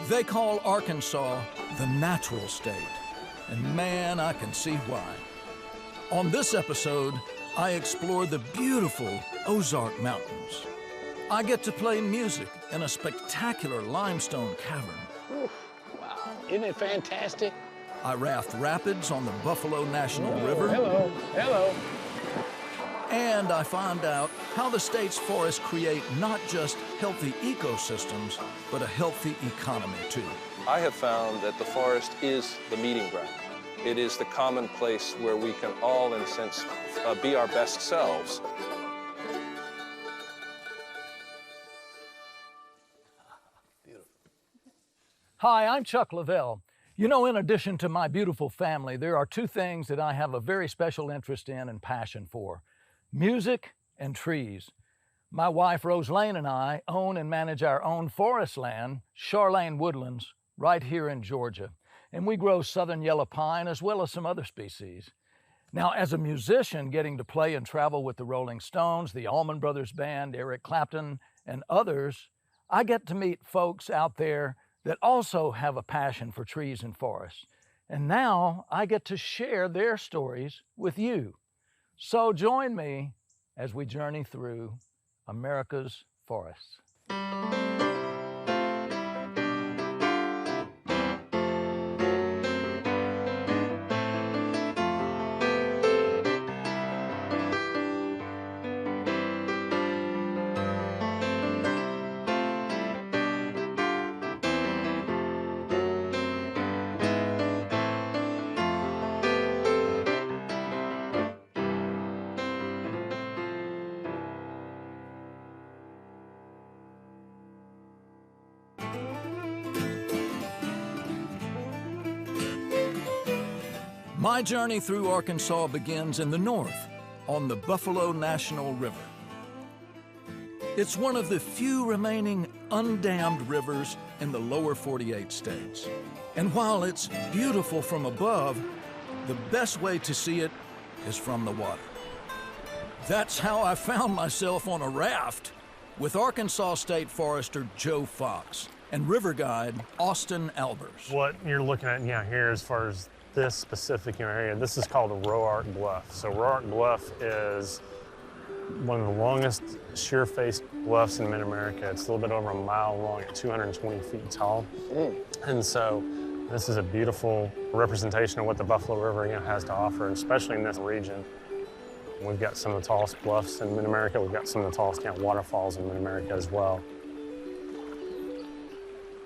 They call Arkansas the natural state, and man, I can see why. On this episode, I explore the beautiful Ozark Mountains. I get to play music in a spectacular limestone cavern. Ooh, wow, isn't it fantastic? I raft rapids on the Buffalo National River. Hello, hello. And I find out how the state's forests create not just healthy ecosystems, but a healthy economy too. I have found that the forest is the meeting ground. It is the common place where we can all, in a sense, be our best selves. Beautiful. Hi, I'm Chuck Lavelle. You know, in addition to my beautiful family, there are two things that I have a very special interest in and passion for: music and trees. My wife, Rose Lane, and I own and manage our own forest land, Charlane Woodlands, right here in Georgia. And we grow southern yellow pine as well as some other species. Now, as a musician, getting to play and travel with the Rolling Stones, the Allman Brothers Band, Eric Clapton, and others, I get to meet folks out there that also have a passion for trees and forests. And now I get to share their stories with you. So join me as we journey through America's forests. My journey through Arkansas begins in the north, on the Buffalo National River. It's one of the few remaining undammed rivers in the lower 48 states. And while it's beautiful from above, the best way to see it is from the water. That's how I found myself on a raft with Arkansas State Forester Joe Fox and river guide Austin Albers. What you're looking at here as far as this specific area, this is called a Roar Bluff. So Roar Bluff is one of the longest sheer-faced bluffs in mid-America. It's a little bit over a mile long at 220 feet tall. And so this is a beautiful representation of what the Buffalo River has to offer, especially in this region. We've got some of the tallest bluffs in mid-America. We've got some of the tallest waterfalls in mid-America as well.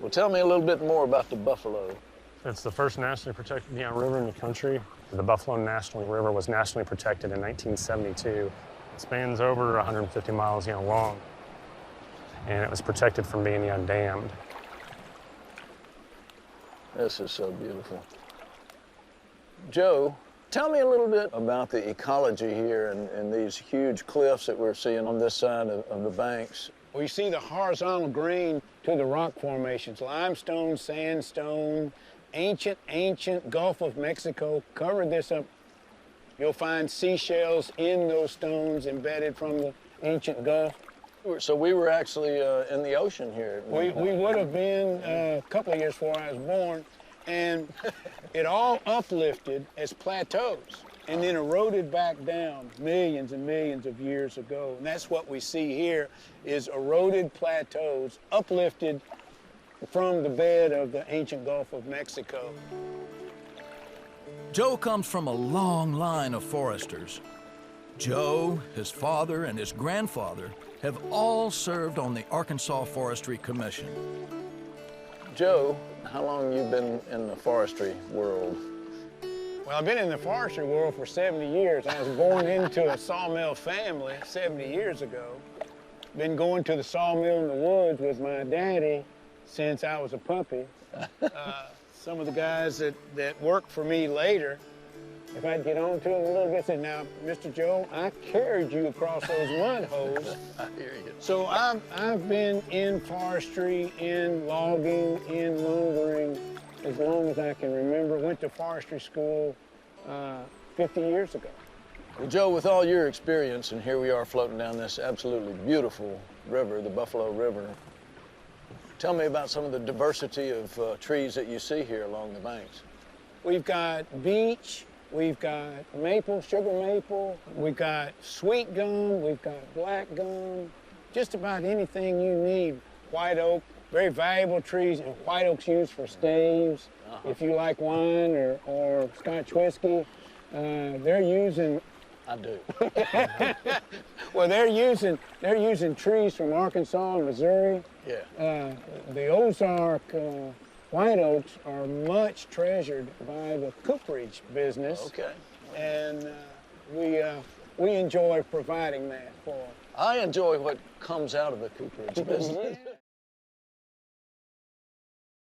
Well, tell me a little bit more about the Buffalo. It's the first nationally protected river in the country. The Buffalo National River was nationally protected in 1972. It spans over 150 miles long, and it was protected from being dammed. This is so beautiful. Joe, tell me a little bit about the ecology here and these huge cliffs that we're seeing on this side of the banks. We see the horizontal grain to the rock formations, limestone, sandstone, ancient Gulf of Mexico. Cover this up. You'll find seashells in those stones embedded from the ancient Gulf. So we were actually in the ocean here. We would have been a couple of years before I was born, and it all uplifted as plateaus and then eroded back down millions and millions of years ago. And that's what we see here is eroded plateaus uplifted from the bed of the ancient Gulf of Mexico. Joe comes from a long line of foresters. Joe, his father, and his grandfather have all served on the Arkansas Forestry Commission. Joe, how long have you been in the forestry world? Well, I've been in the forestry world for 70 years. I was born into a sawmill family 70 years ago. Been going to the sawmill in the woods with my daddy since I was a puppy. Some of the guys that worked for me later, if I'd get on to them a little bit, said, "Now, Mr. Joe, I carried you across those mud holes." I hear you. So I've been in forestry, in logging, in lumbering as long as I can remember. Went to forestry school 50 years ago. Well, Joe, with all your experience, and here we are floating down this absolutely beautiful river, the Buffalo River, Tell me about some of the diversity of trees that you see here along the banks. We've got beech, we've got maple, sugar maple, we've got sweet gum, we've got black gum, just about anything you need. White oak, very valuable trees, and white oak's used for staves. If you like wine or Scotch whiskey, they're using. I do. Well, they're using trees from Arkansas and Missouri. Yeah. The Ozark white oaks are much treasured by the cooperage business. Okay. And we enjoy providing that for them. I enjoy what comes out of the cooperage business.